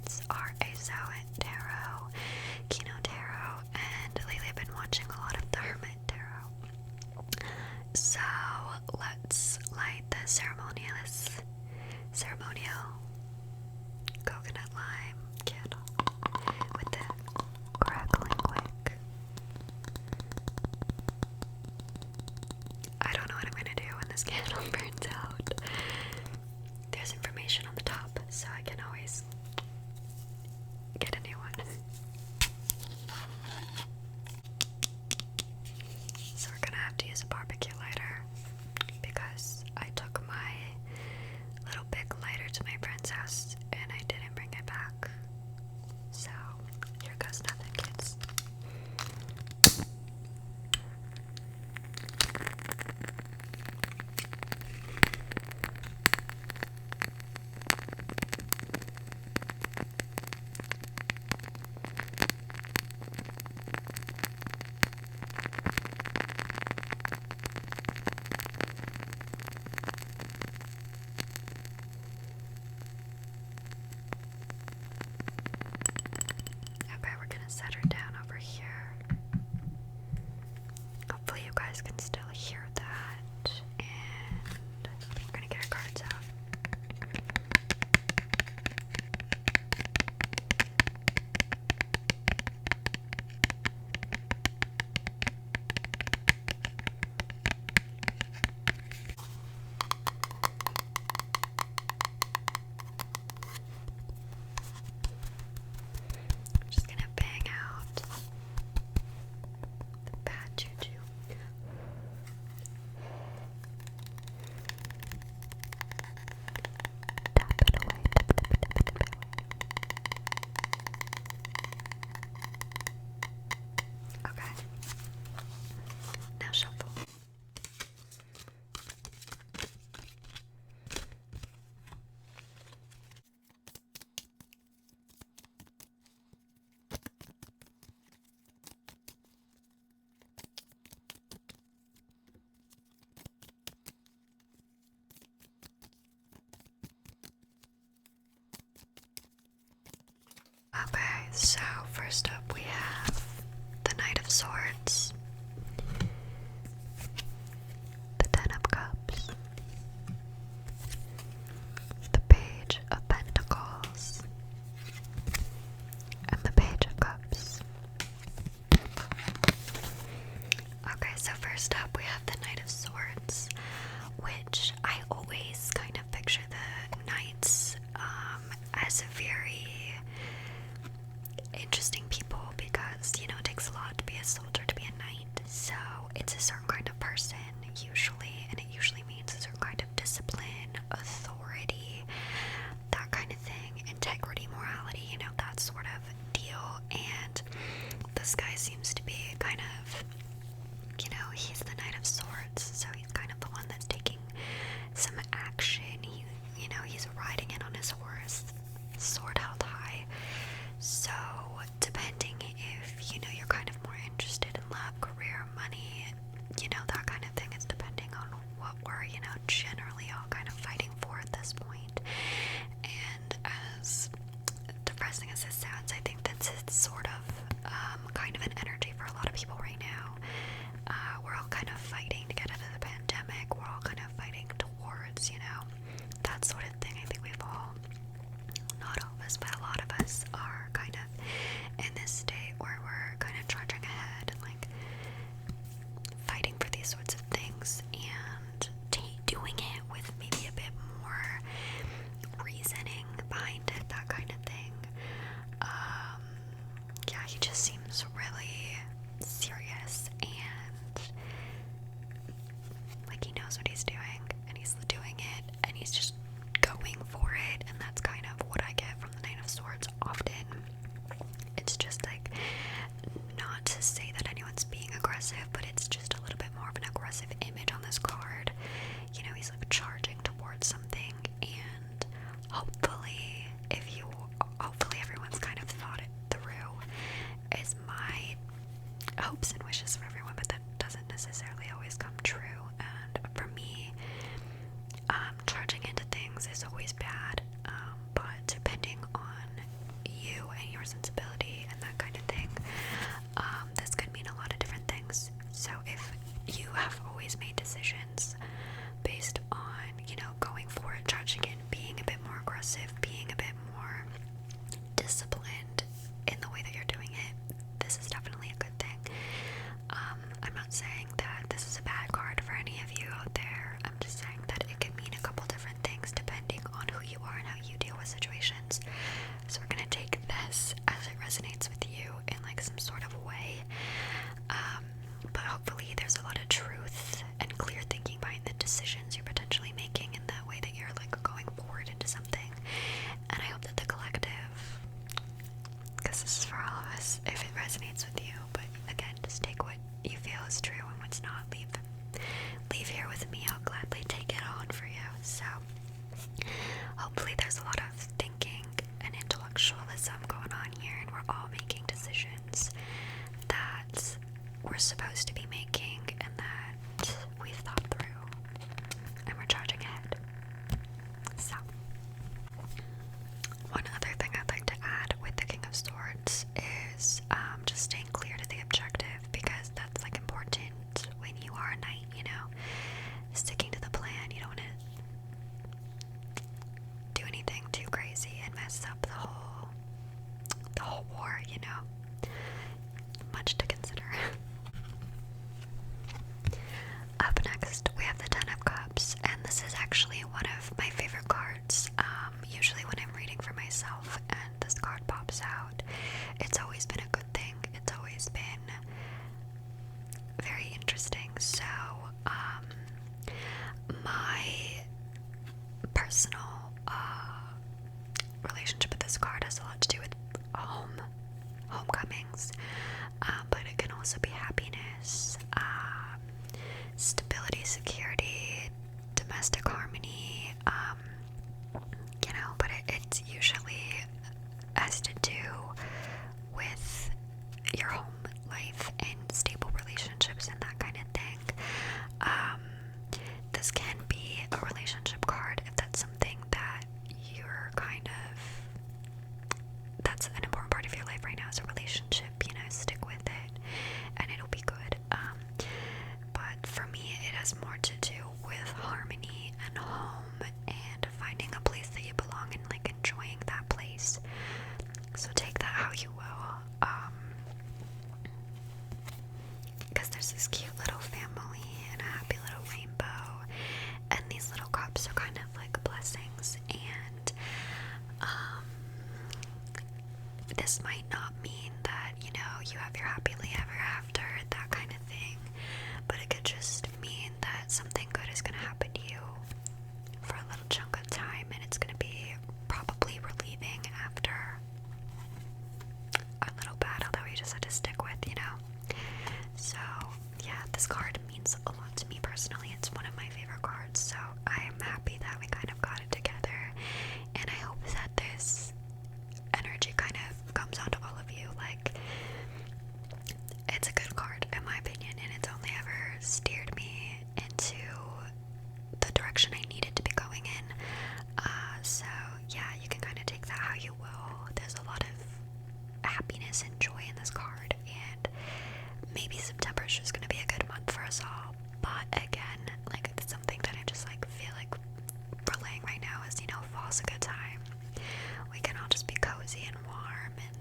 cards are a Samhain tarot, Kino tarot, and lately I've been watching a lot of the Hermit tarot. So let's light the ceremonial coconut lime candle with the crackling wick. I don't know what I'm gonna do when this candle burns out. There's information on the top, so I can always get a new one. So we're gonna have to use a barbecue lighter because I took my little big lighter to my friend's house and I didn't bring it back. So here goes nothing, kids. Okay, we're gonna set her down over here. Hopefully you guys can still hear that. And we're gonna get our cards out. I'm just gonna bang out the bad juju. Tap it away. Okay. Now shuffle. Okay, so first up we have the Knight of Swords, the Ten of Cups, the Page of Pentacles, and the Page of Cups. Okay, so first up we have the Knight of Swords, which I always kind of picture the knights as a very interesting people because, you know, it takes a lot to be a soldier to be a knight. So it's a certain kind of person usually, and it usually means a certain kind of discipline, authority, that kind of thing, integrity, morality, you know, that sort of deal. And this guy seems to be kind of, you know, he's the Knight of Swords, so he's kind of the one that's taking some action. You know, he's riding in on his horse, sword held high. So depending if, you know, you're kind of more interested in love, career, money, you know, that kind of thing, it's depending on what we're, you know, generally all kind of fighting for at this point. And as depressing as this sounds, I think that's sort of kind of an energy for a lot of people right now. We're all kind of fighting to get out of the pandemic. We're all kind of fighting towards, you know, that sort of thing. I think we've all, not all of us, but a lot of us are kind of in this state where we're kind of trudging ahead and like fighting for these sorts of things and doing it with maybe a bit more reasoning behind it, that kind of thing. Yeah, he just seems really serious and more sensibility and that kind of thing. This could mean a lot of different things. So if you have always made decisions based on, you know, going for it, charging in, being a bit more aggressive, being a bit more disciplined in the way that you're doing it, this is definitely a good thing. I'm not saying that this is a bad card for any of you out there. I'm just saying that it can mean a couple different things depending on who you are and how you deal with situations. So we're gonna take this as it resonates with you in like some sort of way. But hopefully there's a lot of truth and clear thinking behind the decisions you're potentially making in the way that you're like going forward into something. And I hope that the collective, because this is for all of us, if it resonates with you, but again, just take what you feel is true and what's not. Leave here with me. I'll gladly take it on for you. So hopefully there's a lot of thinking and intellectualism going on here, and we're all making decisions that we're supposed to be making and that we've thought through, and we're charging ahead. So one other thing I'd like to add with the King of Swords is just staying clear to the objective, because that's like important when you are a knight, you know, sticking to the plan. You don't want to do anything too crazy and mess up the whole war, you know. Much to consider. Up next, we have the Ten of Cups, and this is actually one of my favorite cards. Usually when I'm reading for myself and this card pops out, it's always been a good thing. It's always been very interesting. So, my personal relationship with this card has a lot to do with homecomings, but it can also be happiness, stability, security, domestic harmony, you know, but it usually has to do with your home life and stable relationships and that kind of thing. This can be a relationship card if that's something that you're that's an important part of your life right now, is a relationship, you know, stick with it and it'll be good. But for me, it has more to do with harmony and home and finding a place that you belong and like enjoying that place. So take that how you will. Because there's this cute little family and a happy little rainbow, and these little cups are kind of like blessings, and this might not mean that, you know, you have your happily ever after, that kind of thing, but it could just mean that something good is going to happen to you for a little chunk of time, and it's going to be probably relieving after a little battle that we just had to stick with, you know. So yeah, this card means a lot to me personally. It's one of my favorite cards, so I'm happy that we kind of got it together, and I hope that this energy kind of comes onto all of you. Like, it's a good card in my opinion, and it's only ever steered me into the direction I needed to be going in. So yeah, you can kind of take that how you will. There's a lot of happiness and joy in this card, and maybe September is just gonna be a good month for us all. But again, like, it's something that I just like feel like relaying right now is, you know, fall's a good time. We can all just be cozy and warm and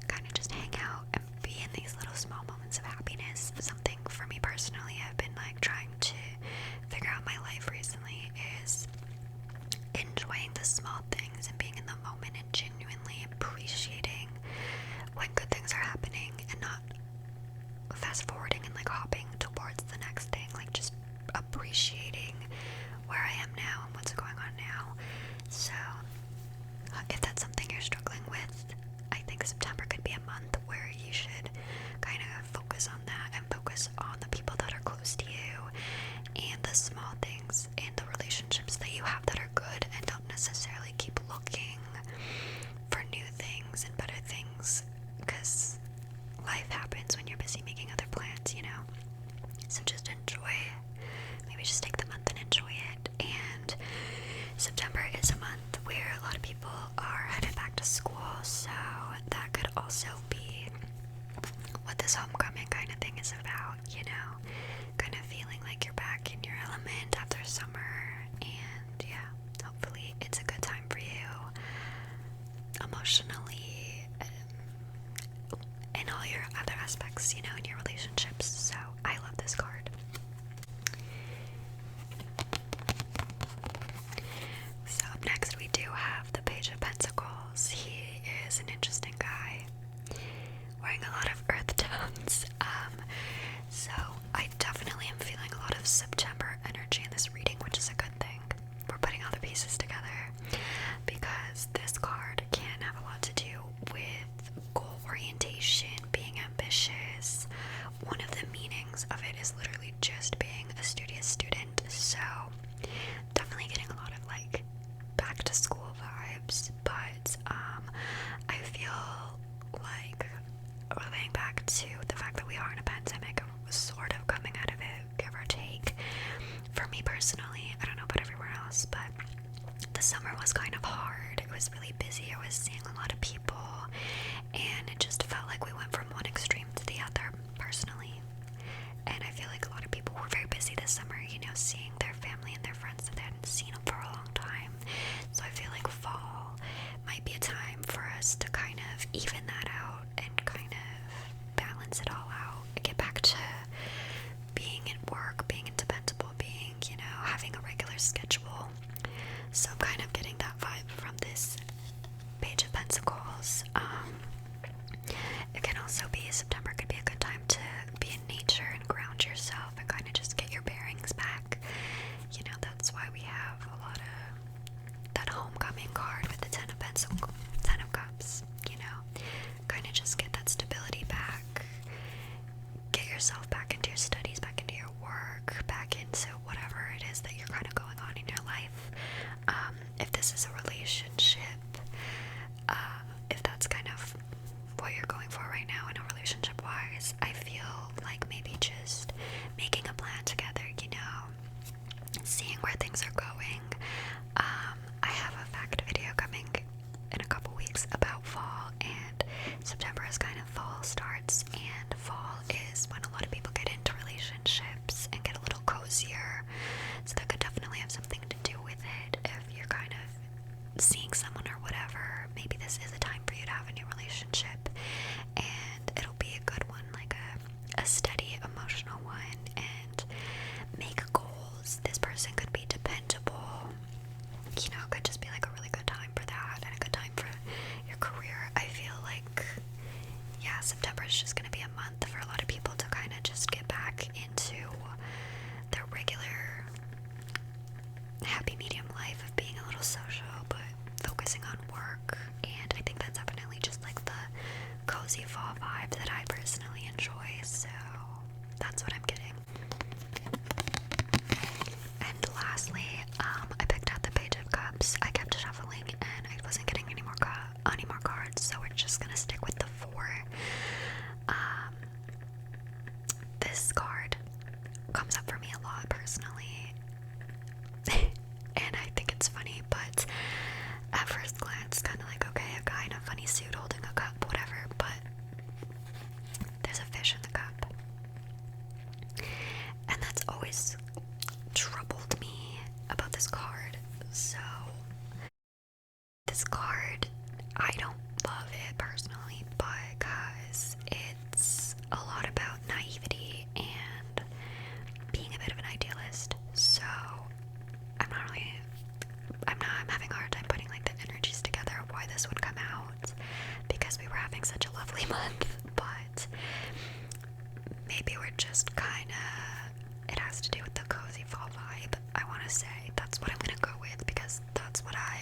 kind of just hang out and be in these little small moments of happiness. Something for me personally, I've been like trying to figure out my life recently is enjoying the small things and being in the moment and genuinely appreciating when good things are happening, and not fast forwarding and like hopping towards the next thing, like just appreciating where I am now and what's going on now. So if that's something you're struggling with, I think September could be a month where you should kind of focus on that and focus on the people that are close to you and the small things and the relationships that you have that are good, and don't necessarily keep looking for new things and better things, because life happens when you're busy making other plans, you know. So just enjoy, maybe just take the month and enjoy it. And September is a month where a lot of people are headed back to school, so that could also be what this homecoming kind of thing is about, you know, kind of feeling like you're back in your element after summer. And yeah, hopefully it's a good time for you emotionally, and all your other aspects, you know, in your relationships. So I love this card. So up next we do have the Page of Pentacles. He is an interesting guy, wearing a lot of earth tones. So I definitely am feeling a lot of September energy in this reading, which is a good thing. We're putting all the pieces together, because this card can have a lot to do with goal orientation, being ambitious. One of the meanings of it is literally just being a studious student. So definitely getting a lot of like back to school vibes, but I feel like relating back to the fact that we are in a pandemic, sort of coming out of it, give or take. For me personally, I don't know about everywhere else, but the summer was kind of hard. It was really busy. I was seeing a lot of people, and it just felt like we went from one extreme to the other personally. And I feel like a lot of people were very busy this summer, you know, seeing their family and their friends that they hadn't seen them for a long time. So I feel like fall might be a time for us to kind of even that out and kind of balance it all out, get back to being at work, being independable, being, you know, having a regular schedule. So I'm kind of getting that vibe from this Page of Pentacles. It can also be, September could be a good time to be in nature and ground yourself and kind of just get your bearings back. You know, that's why we have a lot of that homecoming card with the Ten of Pentacles, Ten of Cups, you know, kind of just get that stability back, get yourself back into your studies, back into your work, back into whatever it is that you're kind of going on in your life. If this is a relationship, if that's kind of what you're going for right now in a relationship wise, I feel like maybe just making a plan together, you know, seeing where things are going. I have a fact video coming in a couple weeks about fall, and September is kind of fall starts, and fall is when a lot of people get into relationships and get a little cozier. So that could definitely have something to do with it. If you're kind of seeing someone or whatever, maybe this is a time for you to have a new relationship, and it'll be a good one, like a steady emotional one, and make goals. This person could be dependable, you know, it could just be like a really good time for that, and a good time for your career. I feel like, yeah, September is just going to be a month for a lot of people to kind of just get back into their regular happy medium life of being a little social, but focusing on work. And I think that's definitely just like the cozy fall vibe that I personally enjoy, so that's what I'm getting. And lastly, I picked out the Page of Cups. I kept shuffling and I wasn't getting any more cards, so we're just gonna stick with the 4. This card comes up for me a lot personally, and I think it's funny, but at first glance, kind of like, okay, a guy in a funny suit holding a cup, whatever, but there's a fish in the cup. And that's always troubled me about this card. So, this card, I don't love it personally, because it's a lot about naivety and being a bit of an idealist. So, I'm having a hard time putting like the energies together of why this would come out, because we were having such a lovely month, but maybe we're just kind of, it has to do with the cozy fall vibe, I want to say. That's what I'm going to go with, because that's what I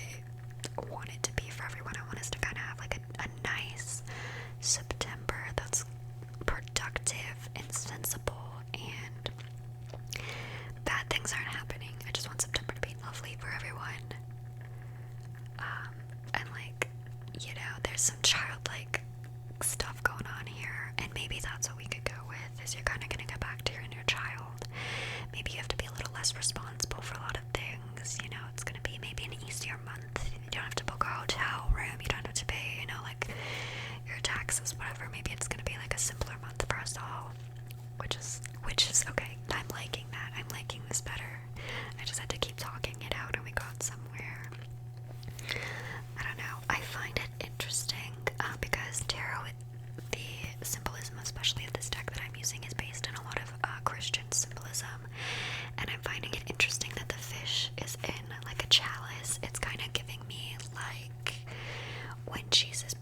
want it to be for everyone. I want us to kind of have like a nice September that's productive and sensible, and bad things aren't happening. I just want September to be lovely for everyone. And like, you know, there's some childlike stuff going on here, and maybe that's what we could go with, is you're kind of going to go back to your inner child. Maybe you have to be a little less responsible for a lot of things, you know, it's going to be maybe an easier month. You don't have to book a hotel room, you don't have to pay, you know, like your taxes Jesus